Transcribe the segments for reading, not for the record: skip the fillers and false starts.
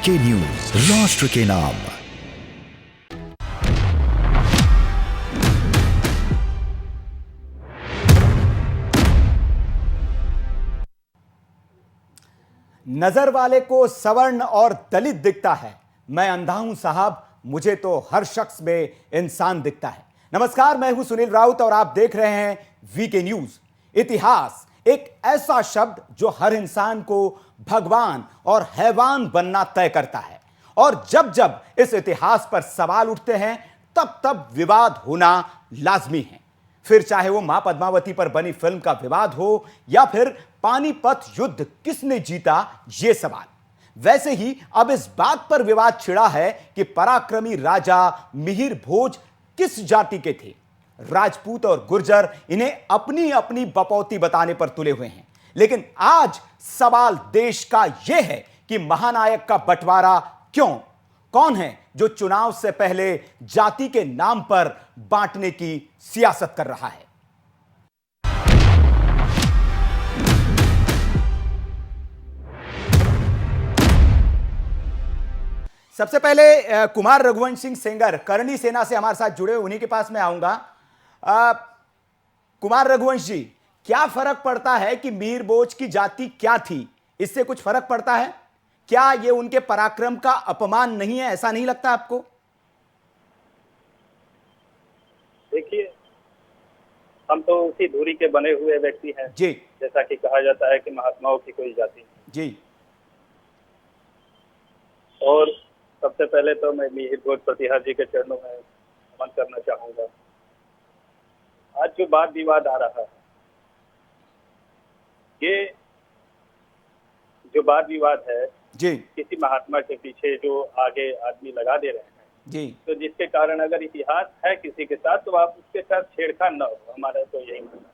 VK news, राष्ट्र के नाम। नजर वाले को सवर्ण और दलित दिखता है, मैं अंधा हूं साहब, मुझे तो हर शख्स में इंसान दिखता है। नमस्कार, मैं हूं सुनील राउत और आप देख रहे हैं वीके न्यूज। इतिहास एक ऐसा शब्द जो हर इंसान को भगवान और हैवान बनना तय करता है, और जब जब इस इतिहास पर सवाल उठते हैं तब तब विवाद होना लाजमी है। फिर चाहे वो मां पद्मावती पर बनी फिल्म का विवाद हो या फिर पानीपत युद्ध किसने जीता, ये सवाल। वैसे ही अब इस बात पर विवाद छिड़ा है कि पराक्रमी राजा मिहिर भोज किस जाति के थे। राजपूत और गुर्जर इन्हें अपनी अपनी बपौती बताने पर तुले हुए हैं, लेकिन आज सवाल देश का यह है कि महानायक का बंटवारा क्यों? कौन है जो चुनाव से पहले जाति के नाम पर बांटने की सियासत कर रहा है? सबसे पहले कुमार रघुवंश सिंह सेंगर करणी सेना से हमारे साथ जुड़े, उन्हीं के पास मैं आऊंगा। कुमार रघुवंश जी, क्या फर्क पड़ता है कि मिहिर भोज की जाति क्या थी? इससे कुछ फर्क पड़ता है क्या? ये उनके पराक्रम का अपमान नहीं है, ऐसा नहीं लगता आपको? देखिए, हम तो उसी धुरी के बने हुए व्यक्ति हैं जी। जैसा कि कहा जाता है कि महात्माओं की कोई जाति जी। और सबसे पहले तो मैं मिहिर भोज प्रतिहार जी के चरणों में नमन करना चाहूंगा। आज जो वाद विवाद आ रहा है, ये जो वाद विवाद है जी किसी महात्मा के पीछे जो आगे आदमी लगा दे रहे हैं जी, तो जिसके कारण अगर इतिहास है किसी के साथ तो आप उसके साथ छेड़खानी न हो। हमारा तो यही मानना है।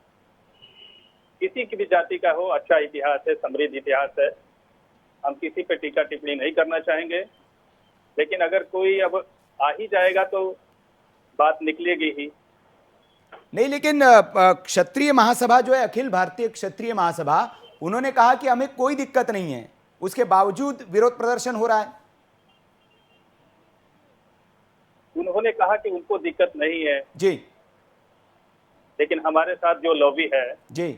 किसी की भी जाति का हो, अच्छा इतिहास है, समृद्ध इतिहास है, हम किसी पे टीका टिप्पणी नहीं करना चाहेंगे। लेकिन अगर कोई अब आ ही जाएगा तो बात निकलेगी ही नहीं। लेकिन क्षत्रिय महासभा जो है, अखिल भारतीय क्षत्रिय महासभा, उन्होंने कहा कि हमें कोई दिक्कत नहीं है, उसके बावजूद विरोध प्रदर्शन हो रहा है। उन्होंने कहा कि उनको दिक्कत नहीं है जी। लेकिन हमारे साथ जो लॉबी है जी।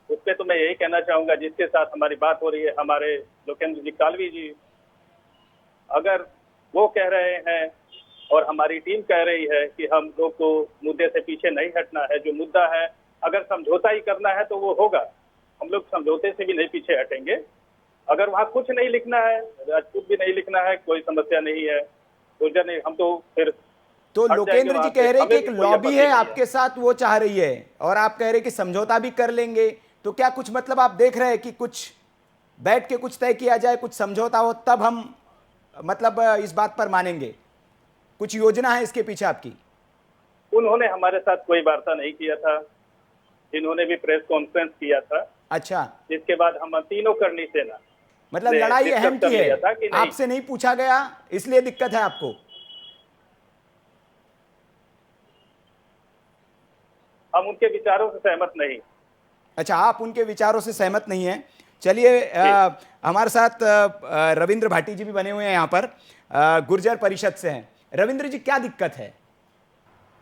उस पर तो मैं यही कहना चाहूंगा, जिसके साथ हमारी बात हो रही है, हमारे लोकेंद्र जी कालवी जी, अगर वो कह रहे हैं और हमारी टीम कह रही है कि हम लोग को मुद्दे से पीछे नहीं हटना है, जो मुद्दा है अगर समझौता ही करना है तो वो होगा, हम लोग समझौते से भी नहीं पीछे हटेंगे। अगर वहाँ कुछ नहीं लिखना है, राजपूत भी नहीं लिखना है, कोई समस्या नहीं है, गुर्जर नहीं, हम तो फिर तो लोकेंद्र जी कह रहे हैं कि एक लॉबी है आपके साथ, वो चाह रही है, और आप कह रहे हैं कि समझौता भी कर लेंगे। तो क्या कुछ मतलब आप देख रहे हैं कि कुछ बैठ के कुछ तय किया जाए, कुछ समझौता हो, तब हम मतलब इस बात पर मानेंगे? कुछ योजना है इसके पीछे आपकी? उन्होंने हमारे साथ कोई वार्ता नहीं किया था, इन्होंने भी प्रेस कॉन्फ्रेंस किया था। अच्छा। जिसके बाद हम तीनों करणी सेना, मतलब लड़ाई अहम की है, नहीं। आपसे नहीं पूछा गया, इसलिए दिक्कत है आपको? हम उनके विचारों से सहमत नहीं। अच्छा, आप उनके विचारों से सहमत नहीं हैं। चलिए, हमारे साथ रविंद्र भाटी जी भी बने हुए हैं यहाँ पर, गुर्जर परिषद से हैं। रविंद्र जी, क्या दिक्कत है?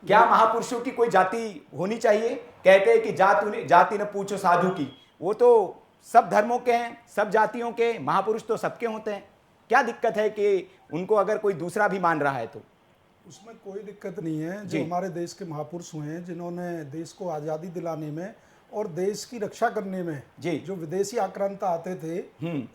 क्या महापुरुषों की कोई जाति होनी चाहिए? कहते हैं कि जाति न पूछो साधु की, वो तो सब धर्मों के हैं, सब जातियों के, महापुरुष तो सबके होते हैं। क्या दिक्कत है कि उनको अगर कोई दूसरा भी मान रहा है तो? उसमें कोई दिक्कत नहीं है। जो हमारे देश के महापुरुष हुए हैं, जिन्होंने देश को आज़ादी दिलाने में और देश की रक्षा करने में जो विदेशी आक्रांता आते थे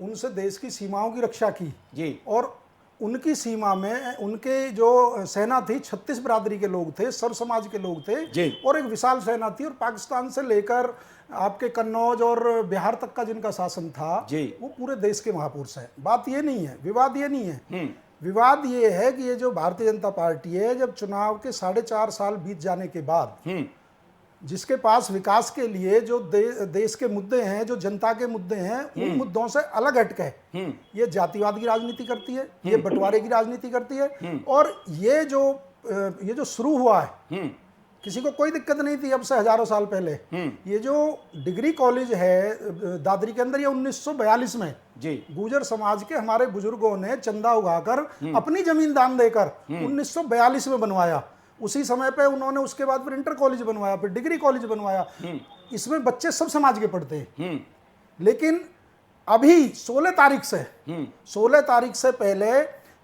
उनसे देश की सीमाओं की रक्षा की जी। और उनकी सीमा में उनके जो सेना थी, 36 बिरादरी के लोग थे, सर्व समाज के लोग थे जी। और एक विशाल सेना थी, और पाकिस्तान से लेकर आपके कन्नौज और बिहार तक का जिनका शासन था जी। वो पूरे देश के महापुरुष हैं। बात ये नहीं है, विवाद ये नहीं है। विवाद ये है कि ये जो भारतीय जनता पार्टी है, जब चुनाव के 4.5 साल बीत जाने के बाद जिसके पास विकास के लिए जो देश के मुद्दे हैं, जो जनता के मुद्दे हैं, उन मुद्दों से अलग हटके ये जातिवाद की राजनीति करती है, ये बंटवारे की राजनीति करती है। और ये जो शुरू हुआ है किसी को कोई दिक्कत नहीं थी अब से हजारों साल पहले। ये जो डिग्री कॉलेज है दादरी के अंदर, ये 1942 में जी गुर्जर समाज के हमारे बुजुर्गों ने चंदा उगाकर अपनी जमीन दान देकर 1942 में बनवाया। उसी समय पे उन्होंने उसके बाद फिर इंटर कॉलेज बनवाया, फिर डिग्री कॉलेज बनवाया। इसमें बच्चे सब समाज के पढ़ते हैं। लेकिन अभी 16 तारीख से पहले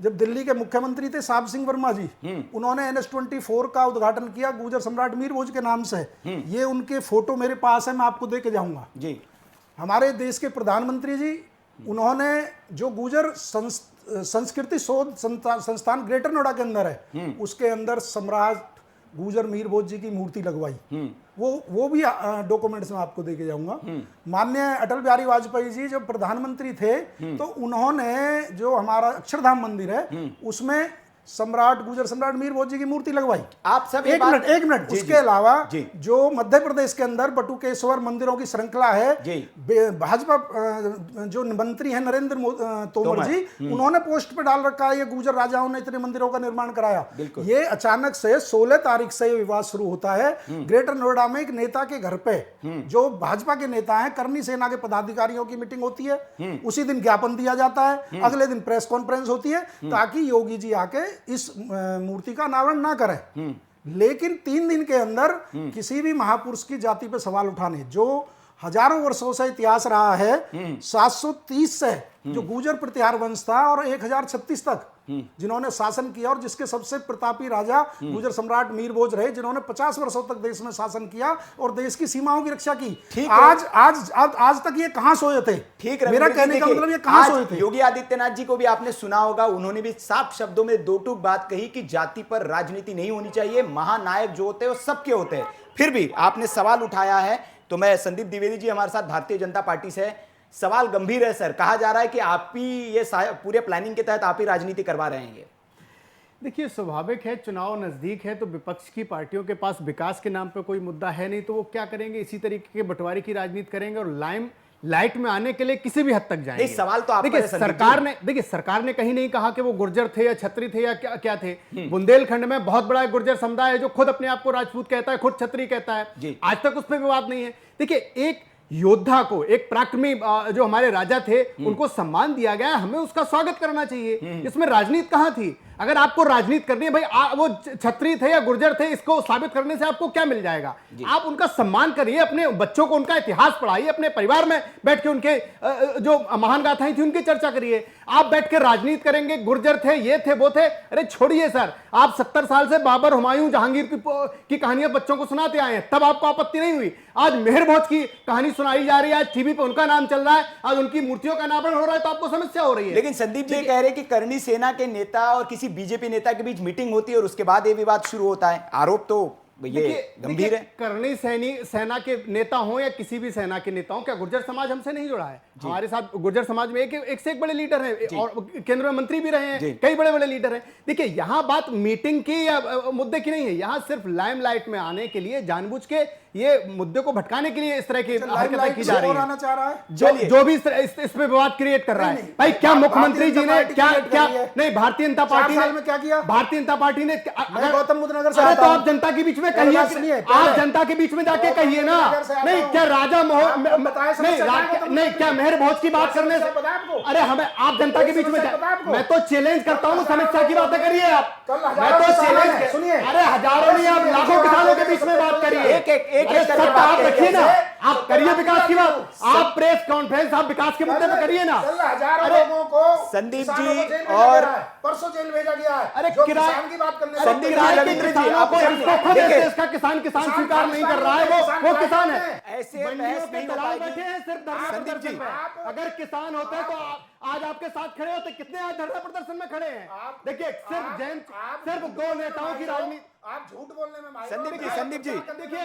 जब दिल्ली के मुख्यमंत्री थे साहब सिंह वर्मा जी, उन्होंने NS-24 का उद्घाटन किया गुर्जर सम्राट मीर भोज के नाम से। ये उनके फोटो मेरे पास है, मैं आपको दे के जाऊंगा जी। हमारे देश के प्रधानमंत्री जी, उन्होंने जो गुर्जर संस्कृति शोध संस्थान ग्रेटर नोएडा के अंदर है, उसके अंदर सम्राट गुर्जर मीर भोज जी की मूर्ति लगवाई। वो भी डॉक्यूमेंट्स में आपको देके जाऊंगा। माननीय अटल बिहारी वाजपेयी जी जब प्रधानमंत्री थे तो उन्होंने जो हमारा अक्षरधाम मंदिर है उसमें गुर्जर सम्राट मीर भोज जी की मूर्ति लगवाई। आप सब एक मिनट उसके अलावा जो मध्य प्रदेश के अंदर बटुकेश्वर मंदिरों की श्रृंखला है, भाजपा जो मंत्री है नरेंद्र तोमर जी, उन्होंने पोस्ट पे डाल रखा है ये गुर्जर राजाओं ने इतने मंदिरों का निर्माण कराया। ये अचानक से 16 तारीख से ये विवाद शुरू होता है ग्रेटर नोएडा में। एक नेता के घर पे जो भाजपा के नेता है, करनी सेना के पदाधिकारियों की मीटिंग होती है, उसी दिन ज्ञापन दिया जाता है, अगले दिन प्रेस कॉन्फ्रेंस होती है ताकि योगी जी आके इस मूर्ति का अनावरण ना करें। लेकिन 3 दिन के अंदर किसी भी महापुरुष की जाति पे सवाल उठाने, जो हजारों वर्षों से इतिहास रहा है, 730 से जो गुर्जर प्रतिहार वंश था और 1036 तक जिन्होंने शासन किया, और जिसके सबसे प्रतापी राजा गुर्जर सम्राट मीर भोज रहे, जिन्होंने 50 वर्षों तक देश में शासन किया और देश की सीमाओं की रक्षा की। आज तक ये कहां सोए थे? ठीक है, मेरा कहने का मतलब ये कहां सोए थे? योगी आदित्यनाथ जी को भी आपने सुना होगा, उन्होंने भी साफ शब्दों में दो टूक बात कही कि जाति पर राजनीति नहीं होनी चाहिए, महानायक जो होते हैं वो सबके होते हैं। फिर भी आपने सवाल उठाया है, तो मैं संदीप द्विवेदी जी हमारे साथ भारतीय जनता पार्टी से, सवाल गंभीर है सर। कहा जा रहा है कि आप ही ये पूरे प्लानिंग के तहत आप ही राजनीति करवा रहे हैं। देखिए, स्वाभाविक है, चुनाव नजदीक है तो विपक्ष की पार्टियों के पास विकास के नाम पे कोई मुद्दा है नहीं, तो वो क्या करेंगे, इसी तरीके के बंटवारे की राजनीति करेंगे और लाइट में आने के लिए किसी भी हद तक जाएंगे। सवाल तो देखिए, सरकार ने कहीं नहीं कहा कि वो गुर्जर थे या छत्री थे या क्या थे। बुंदेलखंड में बहुत बड़ा गुर्जर समुदाय है जो खुद अपने आप को राजपूत कहता है, खुद छत्री कहता है, आज तक उस पर विवाद नहीं है। देखिए, एक योद्धा को, एक पराक्रमी जो हमारे राजा थे, उनको सम्मान दिया गया, हमें उसका स्वागत करना चाहिए। इसमें राजनीति कहां थी? अगर आपको राजनीति करनी है भाई, वो छत्री थे या गुर्जर थे, इसको साबित करने से आपको क्या मिल जाएगा? आप उनका सम्मान करिए, अपने बच्चों को उनका इतिहास पढ़ाइए, अपने परिवार में बैठ के उनके जो महान गाथाएं थी उनकी चर्चा करिए। आप बैठ के राजनीति करेंगे, गुर्जर थे, ये थे, वो थे, अरे छोड़िए सर। आप 70 साल से बाबर, हुमायूं, जहांगीर की कहानियां बच्चों को सुनाते आए हैं, तब आपको आपत्ति नहीं हुई। आज मेहर भोज की कहानी सुनाई जा रही है, आज टीवी पे उनका नाम चल रहा है, आज उनकी मूर्तियों का अनावरण हो रहा है, तो आपको समस्या हो रही है। लेकिन संदीप जी कह रहे हैं कि करनी सेना के नेता और किसी बीजेपी नेता के बीच मीटिंग होती है और उसके बाद ये विवाद शुरू होता है। आरोप तो ये गंभीर है। करनी सेना के नेता हो या किसी भी सेना के नेता हो, क्या गुर्जर समाज हमसे नहीं जुड़ा है? हमारे साथ गुर्जर समाज में एक से एक बड़े लीडर हैं और केंद्र में मंत्री भी रहे हैं, कई बड़े बड़े लीडर हैं। देखिए, यहाँ बात मीटिंग की या मुद्दे की नहीं है, यहाँ सिर्फ लाइमलाइट में आने के लिए, जानबूझ के ये मुद्दे को भटकाने के लिए इस तरह की हरकतें की जा रही है। जो भी इस पे विवाद क्रिएट कर रहा है, भाई क्या मुख्यमंत्री जी ने क्या नहीं, भारतीय जनता पार्टी ने क्या किया? भारतीय जनता पार्टी ने, गौतम बुद्ध नगर से, तो आप जनता के बीच में कहिए, आप जनता के बीच में जाके कहिए ना। नहीं, क्या राजा नहीं, क्या मेहर भोज की बात करने से, अरे हमें आप जनता के बीच में, मैं तो चैलेंज करता हूँ, समीक्षा की बातें करिए आप। मैं तो चैलेंज, सुनिए, अरे हजारों नहीं, आप लाखों किसानों के बीच में बात करिए। आप रखिए ना, आप करिए विकास की बात, आप प्रेस कॉन्फ्रेंस, आप विकास के मुद्दे पे करिए ना। हजारों लोगों को संदीप जी और परसों जेल भेजा गया है। अरे किसान की बात करने, संदीप जी, रविंद्र जी, आपको इसका किसान स्वीकार नहीं कर रहा है, वो किसान है। ऐसे बहस नहीं हो पाएगी। बैठे हैं सिर्फ धरना प्रदर्शन पे। अगर किसान होते हैं तो आज आपके साथ खड़े होते, कितने आज धरना प्रदर्शन में खड़े हैं? देखिए, सिर्फ 2 नेताओं की राजनीति। आप झूठ बोलने में माहिर हो। संदीप जी, देखिए,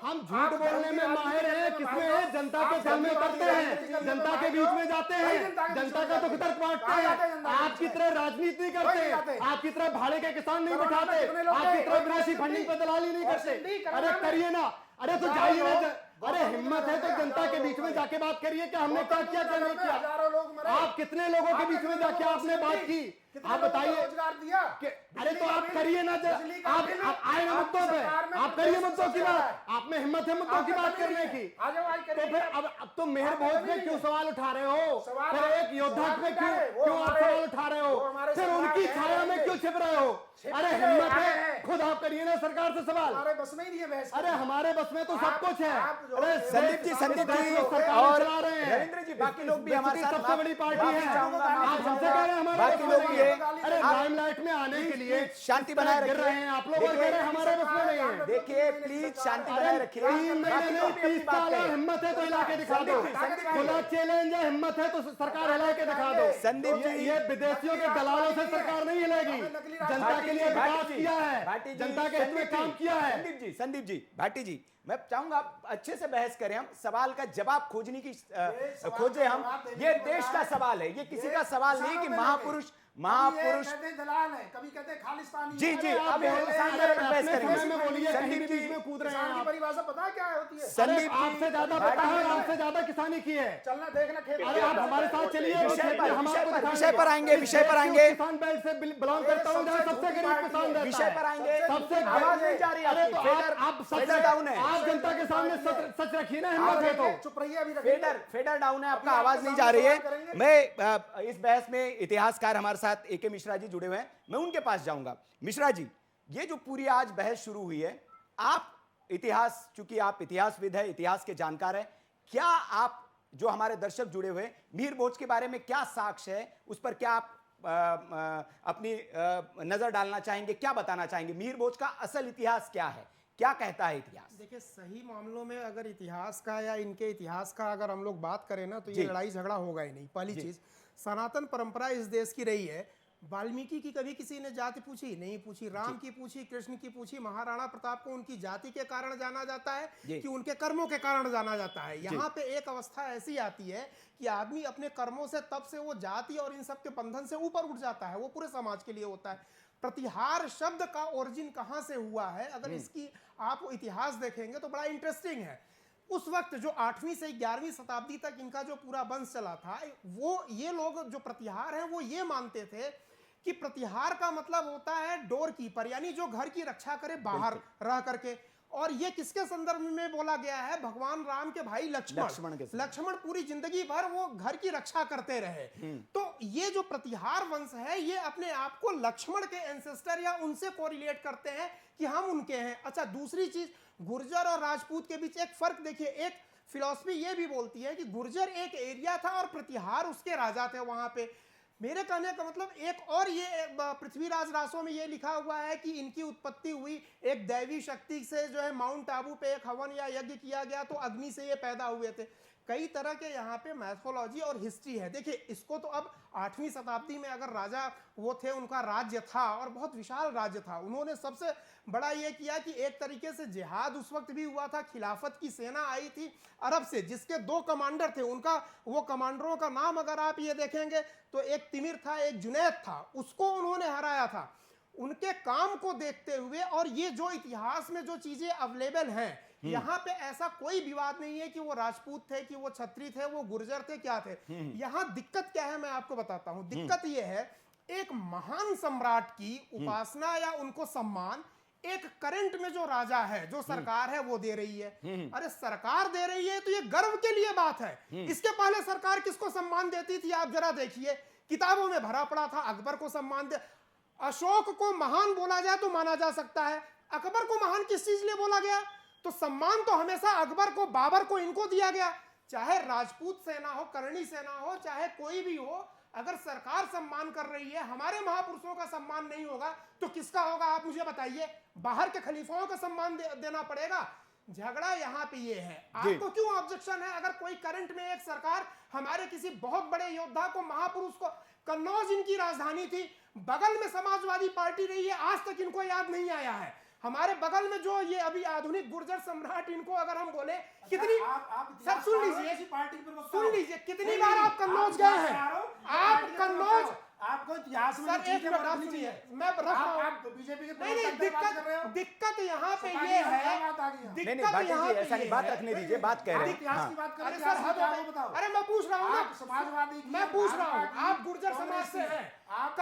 हम झूठ बोलने में माहिर हैं, किसमें है? जनता के दिल में उतरते हैं, जनता के बीच में जाते हैं, जनता का दुख दर्द बांटते हैं। आपकी तरह राजनीति नहीं करते, आपकी तरह भाड़े के किसान नहीं बिठाते, आपकी तरह विदेशी फंडिंग पर दलाली नहीं करते। अरे करिए ना, अरे तो जाइए ना, अरे हिम्मत है तो जनता के बीच में जाके बात करिए कि हमने क्या किया, क्या नहीं किया। आप कितने लोगों के बीच में जाके आपने बात की? आप बताइए। रोजगार दिया? अरे तो आप करिए ना, आप आए ना मुद्दों पे, आप करिए मुद्दों की बात। आप में हिम्मत है मुद्दों की बात करने की? तो फिर अब तुम मेहर भोज में क्यों सवाल उठा रहे हो? फिर एक योद्धा में क्यों आप सवाल उठा रहे हो? फिर उनकी छाया में क्यों छिप रहे हो? अरे हिम्मत है, खुद आप करिए ना सरकार से सवाल। हमारे बस में ही नहीं है बहस। अरे हमारे बस में तो सब कुछ है। अरे संदीप जी और रविंद्र जी, बाकी लोग भी हमारे साथ, सबसे बड़ी पार्टी है। आप हमसे कह रहे हैं हमारे बाकी लोग भी है। अरे लाइमलाइट में आने के लिए शांति बनाए गिर रहे हैं आप लोग, और कह रहे हैं हमारे बस में नहीं है। देखिए प्लीज शांति बनाए रखिए। 3 महीने नहीं 30 साल है, हिम्मत है तो हिला के दिखा दो। खुला चैलेंज है, हिम्मत है तो सरकार हिला के दिखा दो। संदीप जी, ये विदेशियों के दलालों से सरकार नहीं हिलेगी। जनता के लिए विकास किया है, जनता के हित में काम किया है। संदीप जी, भाटी जी, मैं चाहूंगा आप अच्छे से बहस करें, हम सवाल का जवाब खोजने की खोजे हम। ये देश का सवाल है, ये किसी का सवाल नहीं कि महापुरुष दलाल है, कभी कहते हैं खालिस्तानी। जी जी, अब बहस करेंगे। बोलिए, कहीं भी संदीप बीच में कूद रहे हैं किसान की आप। परिभाषा पता है क्या होती है? संदीप आपसे ज्यादा पता है, आपसे ज्यादा किसानी की है। चलना देखना खेत। अरे आप हमारे साथ चलिए, विषय पर आएंगे, विषय पर आएंगे, किसान बेल्ट से बिलोंग करता हूं, जहां सबसे गरीब किसान रहता है। विषय पर आएंगे। सबसे आवाज नहीं जा रही है। अरे तो आप सबसे डाउन है, आप जनता के सामने सच रखिए ना, हिम्मत है तो। चुप रहिए, अभी फेडर डाउन है, आपका आवाज नहीं जा रही है। मैं इस बहस में इतिहासकार हमारे साथ एके मिश्रा जी जुड़े हुए हैं, मैं उनके पास जाऊंगा। मिश्रा जी, ये जो पूरी आज बहस शुरू हुई है, आप इतिहास, चूंकि आप इतिहासविद है, इतिहास के जानकार है, क्या आप, जो हमारे दर्शक जुड़े हुए, मीर भोज के बारे में क्या साक्ष्य है, उस पर क्या आप अपनी नजर डालना चाहेंगे, क्या बताना चाहेंगे? मीर भोज का असल इतिहास क्या है, क्या कहता है इतिहास? देखिए, सही मामलों में अगर इतिहास का या इनके इतिहास का अगर हम लोग बात करें ना, तो ये लड़ाई झगड़ा होगा ही नहीं। पहली चीज, सनातन परंपरा इस देश की रही है। वाल्मीकि की कभी किसी ने जाति पूछी? नहीं पूछी। राम की पूछी, कृष्ण की पूछी। महाराणा प्रताप को उनकी जाति के कारण जाना जाता है कि उनके कर्मों के कारण जाना जाता है? यहाँ पे एक अवस्था ऐसी आती है कि आदमी अपने कर्मों से, तब से वो जाति और इन सब के बंधन से ऊपर उठ जाता है, वो पूरे समाज के लिए होता है। प्रतिहार शब्द का ओरिजिन कहां से हुआ है, अगर इसकी आप इतिहास देखेंगे तो बड़ा इंटरेस्टिंग है। उस वक्त जो 8वीं से 11वीं शताब्दी तक इनका जो पूरा वंश चला था, वो ये लोग जो प्रतिहार हैं वो ये मानते थे कि प्रतिहार का मतलब होता है डोर कीपर, यानी जो घर की रक्षा करे बाहर रह करके। और ये किसके संदर्भ में बोला गया है? भगवान राम के भाई लक्ष्मण पूरी जिंदगी भर वो घर की रक्षा करते रहे। तो ये जो प्रतिहार वंश है, ये अपने आप को लक्ष्मण के एंसेस्टर या उनसे कोरिलेट करते हैं कि हम उनके हैं। अच्छा, दूसरी चीज, गुर्जर और राजपूत के बीच एक फर्क देखिए। एक फिलॉसफी ये भी बोलती है कि गुर्जर एक एरिया था और प्रतिहार उसके राजा थे वहां पे। मेरे कहने का मतलब एक और, ये पृथ्वीराज रासों में ये लिखा हुआ है कि इनकी उत्पत्ति हुई एक दैवी शक्ति से, जो है माउंट आबू पे एक हवन या यज्ञ किया गया तो अग्नि से ये पैदा हुए थे। कई तरह के यहाँ पे मैथोलॉजी और हिस्ट्री है। देखिए, इसको तो अब 8वीं शताब्दी में अगर राजा वो थे, उनका राज्य था और बहुत विशाल राज्य था, उन्होंने सबसे बड़ा ये किया कि एक तरीके से जिहाद उस वक्त भी हुआ था। खिलाफत की सेना आई थी अरब से, जिसके 2 कमांडर थे। उनका, वो कमांडरों का नाम अगर आप ये देखेंगे तो एक तिमिर था, एक जुनैद था, उसको उन्होंने हराया था। उनके काम को देखते हुए, और ये जो इतिहास में जो चीजें अवेलेबल हैं, यहाँ पे ऐसा कोई विवाद नहीं है कि वो राजपूत थे, कि वो क्षत्रिय थे, वो गुर्जर थे, क्या थे। यहाँ दिक्कत क्या है मैं आपको बताता हूं। दिक्कत ये है, एक महान सम्राट की उपासना या उनको सम्मान एक करंट में जो राजा है, जो सरकार है, वो दे रही है। अरे सरकार दे रही है तो ये गर्व के लिए बात है। इसके पहले सरकार किसको सम्मान देती थी आप जरा देखिए, किताबों में भरा पड़ा था। अकबर को सम्मान दे, अशोक को महान बोला जाए तो माना जा सकता है। अकबर को महान किस चीज लिए बोला गया? तो सम्मान तो हमेशा अकबर को, बाबर को, इनको दिया गया। चाहे राजपूत सेना हो, करणी सेना हो, चाहे कोई भी हो, अगर सरकार सम्मान कर रही है, हमारे महापुरुषों का सम्मान नहीं होगा तो किसका होगा आप मुझे बताइए? बाहर के खलीफाओं का सम्मान देना पड़ेगा। झगड़ा यहाँ पे ये है। आपको क्यों ऑब्जेक्शन है? अगर कोई करंट में एक सरकार हमारे किसी बहुत बड़े योद्धा को, महापुरुष को, कन्नौज इनकी राजधानी थी, बगल में समाजवादी पार्टी रही है, आज तक इनको याद नहीं आया है। हमारे बगल में जो ये अभी आधुनिक गुर्जर सम्राट, इनको अगर हम बोले कितनी, सर सुन लीजिए, कितनी बार आप कन्नौज गए हैं? आप आपको इतिहास में सर जो एक चीजें मिनट आप बदलनी सुनिए, चाहिए। मैं रख रहा हूँ। आप बीजेपी के नहीं नहीं, प्रवक्ता की बात कर रहे हो। दिक्कत यहाँ पे सपा ये की है, बात आ गई है। नहीं नहीं दिक्कत भाटी यहाँ जी पे ऐसा नहीं, ये बात है। रखने दीजिए, बात कह आप रहे हैं। इतिहास हाँ। की बात करें, अरे इतिहास सर में हद क्या हो हो गई। बताओ। अरे मैं पूछ रहा हूँ आप ना, समाजवादी की, मैं पूछ रहा हूँ, भाजपा की, आप गुर्जर समाज कांग्रेस से की। हैं, आप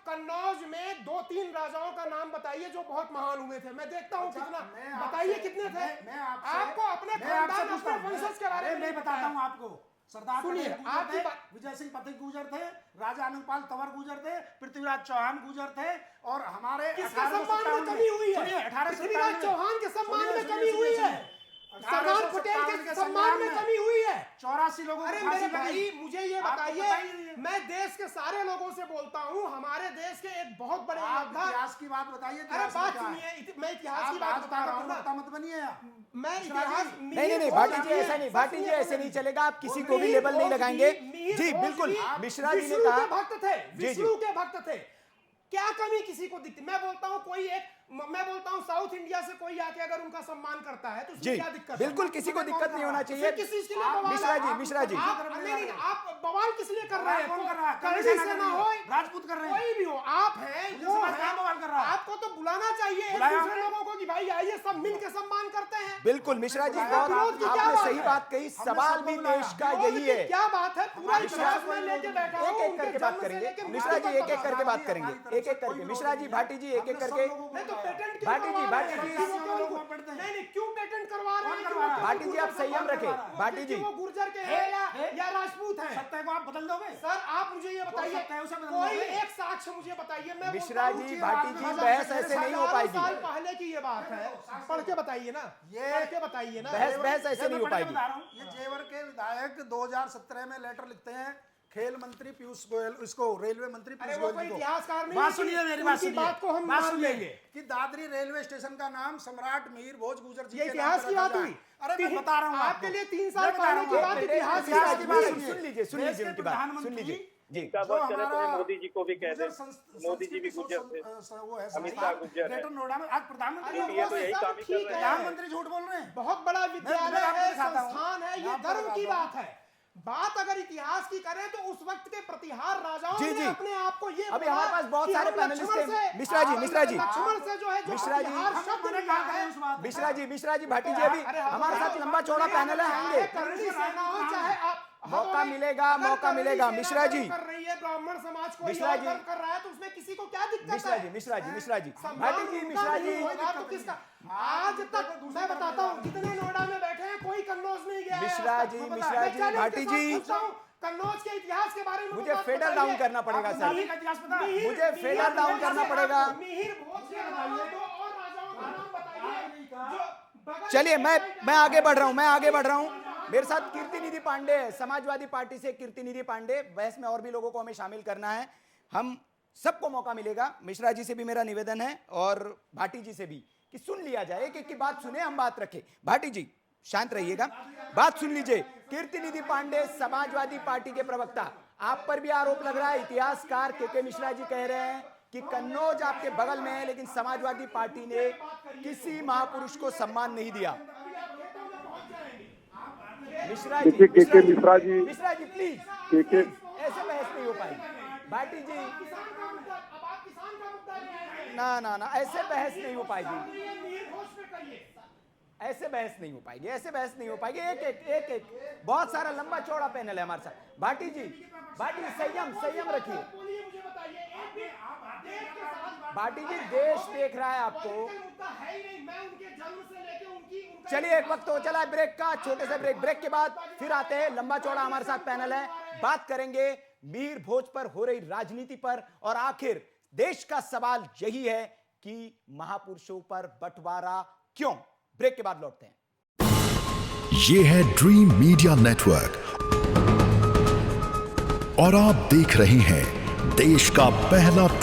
कन्नौज में 2-3 राजाओं का नाम बताइए जो बहुत महान हुए थे। मैं देखता हूँ कितना, मैं बताइए आपसे- कितने थे। मैं आपसे- आपको अपने मैं आपसे खानदान, पूछता अपने हूँ। वंशज के बारे में मैं नहीं बताता पता है। हूँ आपको। सरदार सुनिए, पटेल गुजर आपकी थे, बात- विजय सिंह पथिक गुजर थे, राजा अनुपाल तंवर गुजर थे, पृथ्वीराज चौहान गुजर थे, और हमारे किसके 1857 सम्मान में कमी हुई है? सुनिए, 1857 पृथ्वीराज चौहान के सम्मान में कमी हुई है, सरदार पटेल के सम्मान में कमी हुई है। 84 लोगों अरे को मेरे फांसी भाई, लगी। मुझे ये आपको बताइए, बताइए। मैं देश के सारे लोगों से बोलता हूँ, हमारे देश के एक बहुत बड़े आप योद्धा। इतिहास की बात बताइए। अरे इतिहास में बात क्या है? सुनिए, मैं इतिहास आप की बात बता रहा हूँ ना। प्रवक्ता मत बनिए आप। मैं मिश्रा इतिहास जी, नहीं भाटी जी ऐसा नहीं, भाटी जी ऐसे नहीं चलेगा, आप किसी को भी लेबल नहीं लगाएंगे जी। बिल्कुल मिश्रा जी ने कहा, भक्त थे, जी, विष्णु के भक्त थे, क्या कमी किसी को दिखती? मैं बोलता हूँ कोई एक, मैं बोलता हूँ साउथ इंडिया से कोई आके अगर उनका सम्मान करता है तो उसमें जी क्या दिक्कत है? बिल्कुल किसी को दिक्कत नहीं होना चाहिए। किसी के लिए बवाल मिश्रा है? जी, मिश्रा जी, आप नहीं, आप बवाल किस लिए कर रहे हैं? कौन कर रहा है? करनी सेना से कर ना रही हो, है। राजपूत कर रहे हैं। कोई भी हो, आप हैं, मुझे वो समझ हैं, कहाँ बवाल कर रहा है? आपको तो बुलाना चाहिए एक बुलाया दूसरे हमने। लोगों को कि भाई आइए सब मिल के सम्मान करते हैं। बिल्कुल मिश्रा जी, विरोध बहुत की क्या आपने बात सही है? बात कही। सवाल भी देश का विरोध यही की है। क्या बात है? पूरा मिश्रा इतिहास में लेके बैठा हूँ, एक एक उनके करके जन्म बात से करेंगे। लेके मिश्रा जी मृत्यु एक एक तक करके बात हमारी करेंगे, तरफ एक से एक कोई करके। विरोध मिश्रा जी, नहीं है। भाटी जी एक एक हमने सब करके। लोगों को नहीं तो बुलाया। पेटेंट क्यों भाटी जी, करवा भाटी रहे जी, हैं? हम लोग वहाँ पढ़ते हैं। नहीं क्यों पेटेंट करवा रहे हैं? कौन करवा रहा है? भाटी जी आप संयम रखें, भाटी जी। वो गुर्जर के हैं या राजपूत हैं? सत्य को आप बदल दोगे? सर आप मुझे ये बताइए, सत्य है, उसे बदल कोई दोगे? एक साक्ष्य मुझे बताइए। मैं मिश्रा बोलता हूँ जी, कि भाटी आज जी, में बहस ऐसे नहीं हो हजारों पाएगी। साल पहले की ये बात है, पढ़ के बताइए ना, पढ़ के बताइए ना। बहस ऐसे नहीं हो पाएगी। बता रहा हूँ, ये जेवर के विधायक 2017 में लेटर लिखते हैं खेल मंत्री पीयूष गोयल, इसको रेलवे मंत्री अरे पीयूष वो गोयल कोई जी को। इतिहासकार नहीं बात है सुनिए कि मेरी बात उनकी सुनिए। बात को हम बात मान सुनिए लेंगे। कि दादरी रेलवे स्टेशन का नाम सम्राट मिहिर भोज गुजर जी ये के इतिहास नाम की पर बात रखा हुई। जाए। अरे मैं बता रहा हूँ आपके लिए 3 साल मैं बता रहा पहले की हूँ। बात इतिहास की इतिहास बात की हुई। बात सुन लीजिए, सुन लीजिए उनकी बात, सुन लीजिए जी। इसका जो बात चले तो हमारा मैं मोदी जी को भी कह दें, गुर्जर मोदी जी भी गुर्जर थे, वो है अमित शाह गुर्जर है। ग्रेटर नोएडा में आज प्रधानमंत्री अरे ये वो तो यही सब काम ही कर ठीक रहे है। हैं। प्रधानमंत्री झूठ बोल रहे हैं। बहुत बड़ा विद्यालय आपको है, दिखाता हूँ। संस्थान है, ये आपको धर्म की दिखाता हूँ। बात है। बात अगर इतिहास की करें तो उस वक्त के प्रतिहार राजाओं जी, ने जी। अपने आप को ये अभी बोला हमारे पास बहुत कि सारे हम पैनलिस्ट लक्ष्मण हैं। से- मिश्रा जी, मिश्रा जी। लक्ष्मण से जो है जो मिश्रा जी, प्रतिहार हम शब्द मना मिला कहाँ है। करें उस बात को? मिश्रा जी, भाटी जी अभी हमारे साथ लंबा चौड़ा पैनल है, आएंगे। करनी सेना हो चाहे आप मौका मिलेगा, मौका मिलेगा। मिश्रा जी, कर रही है ब्राह्मण समाज को मिश्रा जी। कर रहा है तो उसमें किसी को क्या दिक्कत मिश्रा है? जी, मिश्रा जी, मिश्रा जी, सम्मान भाटी जी, उनका मिश्रा नहीं जी, होगा तो किसका? आज तक मैं बताता हूँ जितने नोएडा में बैठे हैं कोई कन्नौज नहीं गया है मिश्रा आज तक। जी, मैं मिश्रा जी, चैलेंज के भाटी साथ जी। पूछता हूँ, कन्नौज के इतिहास के बारे में मुझे बात फेडर बताइए। डाउन करना पड़ेगा आप सर। मिहिर- का इतिहास पता है? मिहिर- मुझे फेडर मिहिर डाउन भोज करना से- पड़ेगा। मिहिर भोज के अलावा दो और राजाओं का नाम बताइए जो बगल चलिए में मैं आगे बढ़ रहा हूं, मैं आगे बढ़ रहा हूं। मेरे साथ कीर्तिनिधि पांडे है, समाजवादी पार्टी से कीर्तिनिधि पांडे। बहस में और भी लोगों को हमें शामिल करना है, हम सबको मौका मिलेगा। मिश्रा जी से भी मेरा निवेदन है और भाटी जी से भी कि सुन लिया जाए, एक एक की बात सुने, हम बात रखें। भाटी जी शांत रहिएगा, बात सुन लीजिए। कीर्तिनिधि पांडे समाजवादी पार्टी के प्रवक्ता, आप पर भी आरोप लग रहा है, इतिहासकार के मिश्रा जी कह रहे हैं कि कन्नौज आपके बगल में है लेकिन समाजवादी पार्टी ने किसी महापुरुष को सम्मान नहीं दिया। मिश्रा जी, मिश्रा जी, मिश्रा जी प्लीज, ऐसे बहस नहीं हो पाएगी। भाटी जी किसान का मुद्दा, अब आप किसान का मुद्दा ले आए हैं। ना ऐसे बहस नहीं हो पाएगी, ये मिहिर भोज पे करिए। ऐसे बहस नहीं हो पाएगी, ऐसे बहस नहीं हो पाएगी। एक बहुत सारा लंबा चौड़ा पैनल है हमारे साथ। भाटी जी, भाटी संयम रखिए। बोलिए, मुझे बताइए एक भी देश के साथ भाटी जी देश देख रहा है आपको। पॉलिटिकल मुद्दा है ही नहीं। मैं उनके जन्म से लेके उनका चलिए एक वक्त हो चला है ब्रेक का, छोटे से ब्रेक के बाद फिर आते हैं। लंबा चौड़ा हमारे साथ पैनल है, बात करेंगे मिहिर भोज पर हो रही राजनीति पर, और आखिर देश का सवाल यही है कि महापुरुषों पर बंटवारा क्यों। ब्रेक के बाद लौटते हैं। ये है ड्रीम मीडिया नेटवर्क और आप देख रहे हैं देश का पहला